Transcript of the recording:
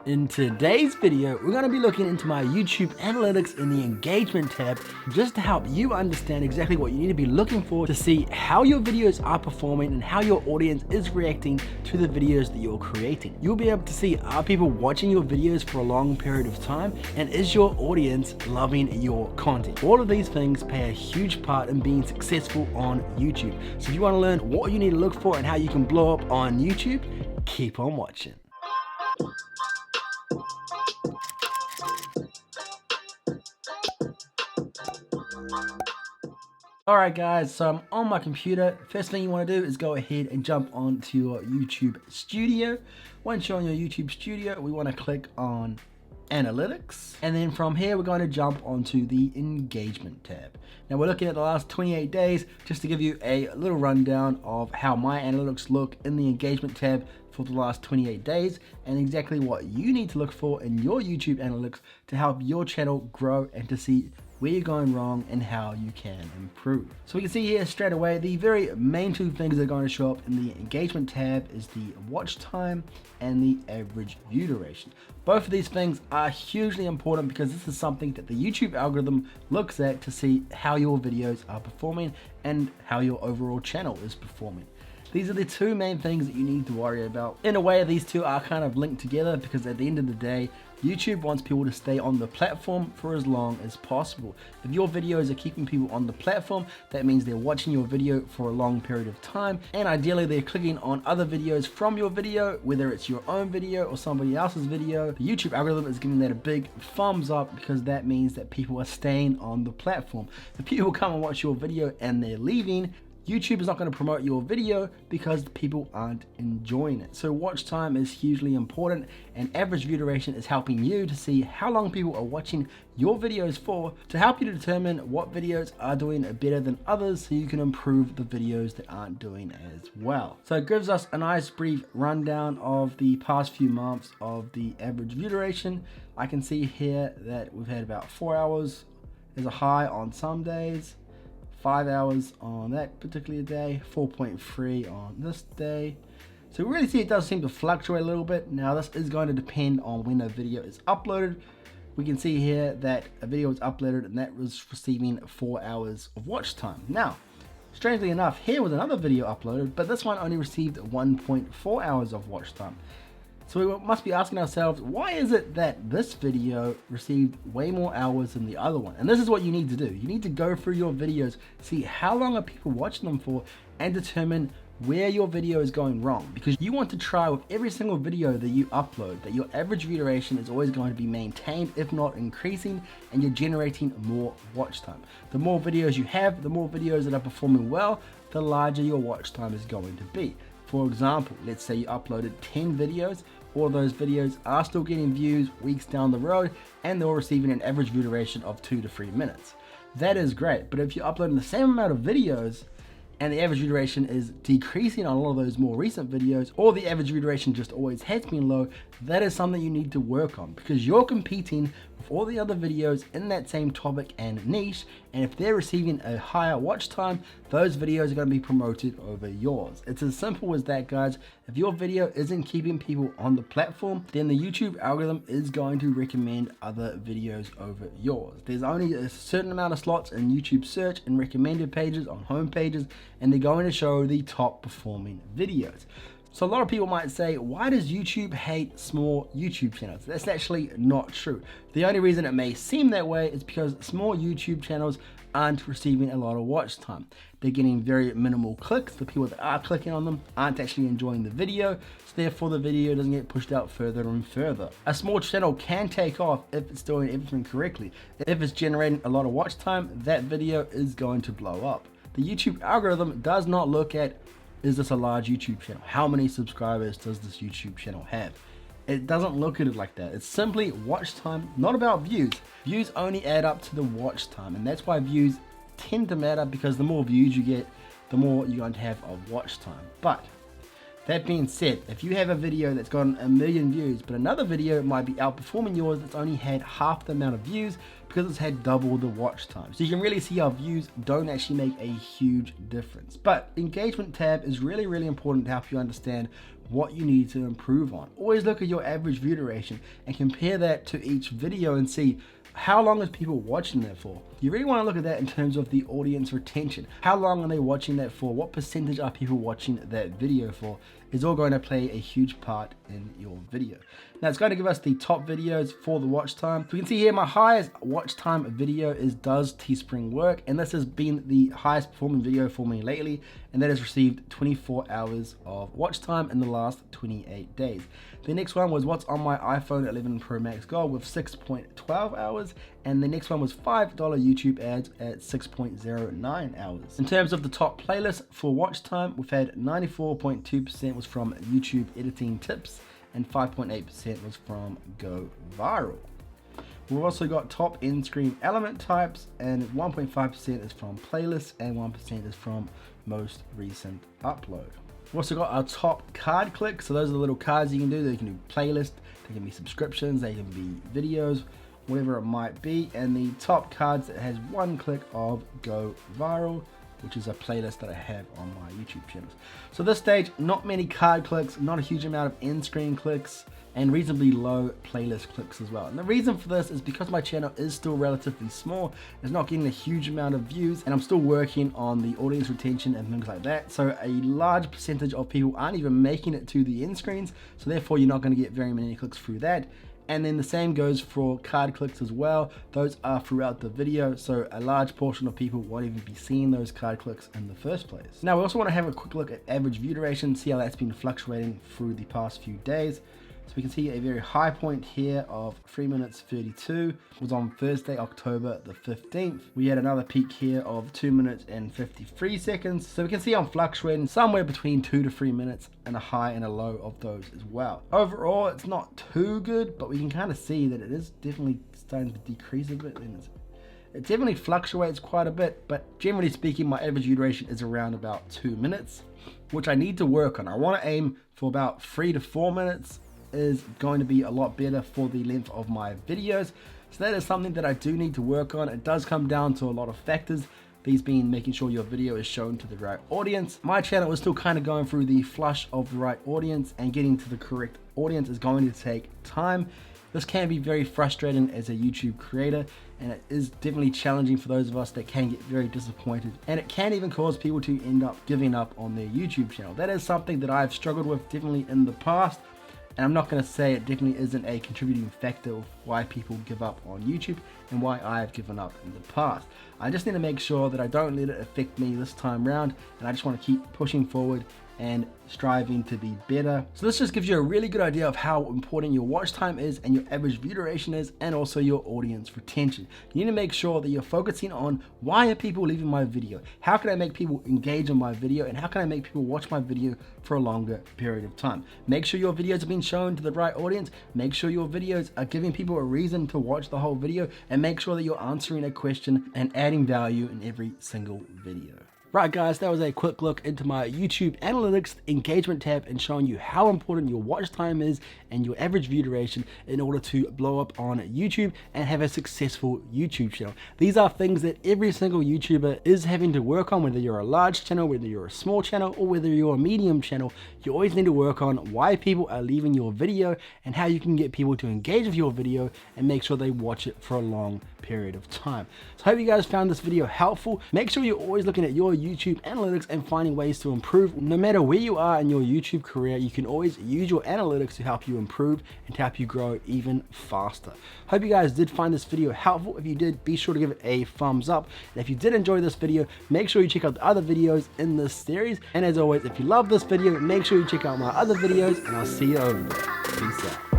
In today's video, we're going to be looking into my YouTube analytics in the engagement tab just to help you understand exactly what you need to be looking for to see how your videos are performing and how your audience is reacting to the videos that you're creating. You'll be able to see, are people watching your videos for a long period of time, and is your audience loving your content? All of these things play a huge part in being successful on YouTube. So if you want to learn what you need to look for and how you can blow up on YouTube, keep on watching. Alright guys, so I'm on my computer. First thing you want to do is go ahead and jump onto your YouTube Studio. Once you're on your YouTube Studio, we want to click on Analytics. And then from here, we're going to jump onto the Engagement tab. Now we're looking at the last 28 days, just to give you a little rundown of how my analytics look in the Engagement tab for the last 28 days and exactly what you need to look for in your YouTube analytics to help your channel grow and to see where you're going wrong and how you can improve. So we can see here straight away, the very main two things that are going to show up in the engagement tab is the watch time and the average view duration. Both of these things are hugely important because this is something that the YouTube algorithm looks at to see how your videos are performing and how your overall channel is performing. These are the two main things that you need to worry about. In a way, these two are kind of linked together because at the end of the day, YouTube wants people to stay on the platform for as long as possible. If your videos are keeping people on the platform, that means they're watching your video for a long period of time, and ideally they're clicking on other videos from your video, whether it's your own video or somebody else's video. The YouTube algorithm is giving that a big thumbs up because that means that people are staying on the platform. If people come and watch your video and they're leaving, YouTube is not going to promote your video because people aren't enjoying it. So watch time is hugely important, and average view duration is helping you to see how long people are watching your videos for to help you to determine what videos are doing better than others so you can improve the videos that aren't doing as well. So it gives us a nice brief rundown of the past few months of the average view duration. I can see here that we've had about 4 hours as a high on some days, 5 hours on that particular day, 4.3 on this day. So we really see it does seem to fluctuate a little bit. Now this is going to depend on when a video is uploaded. We can see here that a video was uploaded and that was receiving 4 hours of watch time. Now, strangely enough, here was another video uploaded, but this one only received 1.4 hours of watch time. So we must be asking ourselves, why is it that this video received way more hours than the other one? And this is what you need to do. You need to go through your videos, see how long are people watching them for, and determine where your video is going wrong. Because you want to try with every single video that you upload that your average view duration is always going to be maintained, if not increasing, and you're generating more watch time. The more videos you have, the more videos that are performing well, the larger your watch time is going to be. For example, let's say you uploaded 10 videos, all of those videos are still getting views weeks down the road and they're receiving an average view duration of 2 to 3 minutes. That is great, but if you're uploading the same amount of videos and the average view duration is decreasing on all of those more recent videos, or the average view duration just always has been low, that is something you need to work on because you're competing with all the other videos in that same topic and niche, and if they're receiving a higher watch time, those videos are going to be promoted over yours. It's as simple as that, guys. If your video isn't keeping people on the platform, then the YouTube algorithm is going to recommend other videos over yours. There's only a certain amount of slots in YouTube search and recommended pages on home pages, and they're going to show the top performing videos. So a lot of people might say, why does YouTube hate small YouTube channels? That's actually not true. The only reason it may seem that way is because small YouTube channels aren't receiving a lot of watch time. They're getting very minimal clicks. The people that are clicking on them aren't actually enjoying the video, so therefore the video doesn't get pushed out further and further. A small channel can take off if it's doing everything correctly. If it's generating a lot of watch time, that video is going to blow up. The YouTube algorithm does not look at, is this a large YouTube channel? How many subscribers does this YouTube channel have? It doesn't look at it like that. It's simply watch time, not about views. Views only add up to the watch time, and that's why views tend to matter, because the more views you get, the more you're going to have of watch time. But that being said, if you have a video that's gotten 1 million views, but another video might be outperforming yours that's only had half the amount of views because it's had double the watch time. So you can really see how views don't actually make a huge difference. But engagement tab is really, really important to help you understand what you need to improve on. Always look at your average view duration and compare that to each video and see how long is people watching that for. You really want to look at that in terms of the audience retention. How long are they watching that for? What percentage are people watching that video for? Is all going to play a huge part in your video. Now it's going to give us the top videos for the watch time. So you can see here my highest watch time video is Does Teespring Work? And this has been the highest performing video for me lately, and that has received 24 hours of watch time in the last 28 days. The next one was What's on My iPhone 11 Pro Max Gold with 6.12 hours, and the next one was $5 YouTube ads at 6.09 hours. In terms of the top playlists for watch time, we've had 94.2% was from YouTube editing tips, and 5.8% was from Go Viral. We've also got top end screen element types, and 1.5% is from playlists, and 1% is from most recent upload. We've also got our top card clicks. So those are the little cards you can do. They can do playlist, they can be subscriptions, they can be videos, whatever it might be. And the top cards that has one click of Go Viral, which is a playlist that I have on my YouTube channels. So this stage, not many card clicks, not a huge amount of end screen clicks, and reasonably low playlist clicks as well. And the reason for this is because my channel is still relatively small, it's not getting a huge amount of views, and I'm still working on the audience retention and things like that. So a large percentage of people aren't even making it to the end screens, so therefore you're not going to get very many clicks through that. And then the same goes for card clicks as well. Those are throughout the video, so a large portion of people won't even be seeing those card clicks in the first place. Now we also want to have a quick look at average view duration, see how that's been fluctuating through the past few days. So we can see a very high point here of 3 minutes 32 was on Thursday, October the 15th. We had another peak here of 2 minutes and 53 seconds. So we can see I'm fluctuating somewhere between 2 to 3 minutes, and a high and a low of those as well. Overall, it's not too good, but we can kind of see that it is definitely starting to decrease a bit. And it definitely fluctuates quite a bit, but generally speaking, my average view duration is around about 2 minutes, which I need to work on. I want to aim for about 3 to 4 minutes. Is going to be a lot better for the length of my videos. So that is something that I do need to work on. It does come down to a lot of factors, these being making sure your video is shown to the right audience. My channel is still kind of going through the flush of the right audience, and getting to the correct audience is going to take time. This can be very frustrating as a YouTube creator, and it is definitely challenging for those of us that can get very disappointed, and it can even cause people to end up giving up on their YouTube channel. That is something that I've struggled with definitely in the past. And I'm not going to say it definitely isn't a contributing factor of why people give up on YouTube and why I've given up in the past. I just need to make sure that I don't let it affect me this time around, and I just want to keep pushing forward and striving to be better. So this just gives you a really good idea of how important your watch time is, and your average view duration is, and also your audience retention. You need to make sure that you're focusing on why are people leaving my video? How can I make people engage on my video? And how can I make people watch my video for a longer period of time? Make sure your videos are being shown to the right audience. Make sure your videos are giving people a reason to watch the whole video, and make sure that you're answering a question and adding value in every single video. Right guys, that was a quick look into my YouTube Analytics engagement tab and showing you how important your watch time is and your average view duration in order to blow up on YouTube and have a successful YouTube channel. These are things that every single YouTuber is having to work on, whether you're a large channel, whether you're a small channel, or whether you're a medium channel. You always need to work on why people are leaving your video and how you can get people to engage with your video and make sure they watch it for a long period of time. So I hope you guys found this video helpful. Make sure you're always looking at your YouTube analytics and finding ways to improve. No matter where you are in your YouTube career, you can always use your analytics to help you improve and to help you grow even faster. Hope you guys did find this video helpful. If you did, be sure to give it a thumbs up. And if you did enjoy this video, make sure you check out the other videos in this series. And as always, if you love this video, make sure you check out my other videos, and I'll see you over there. Peace out.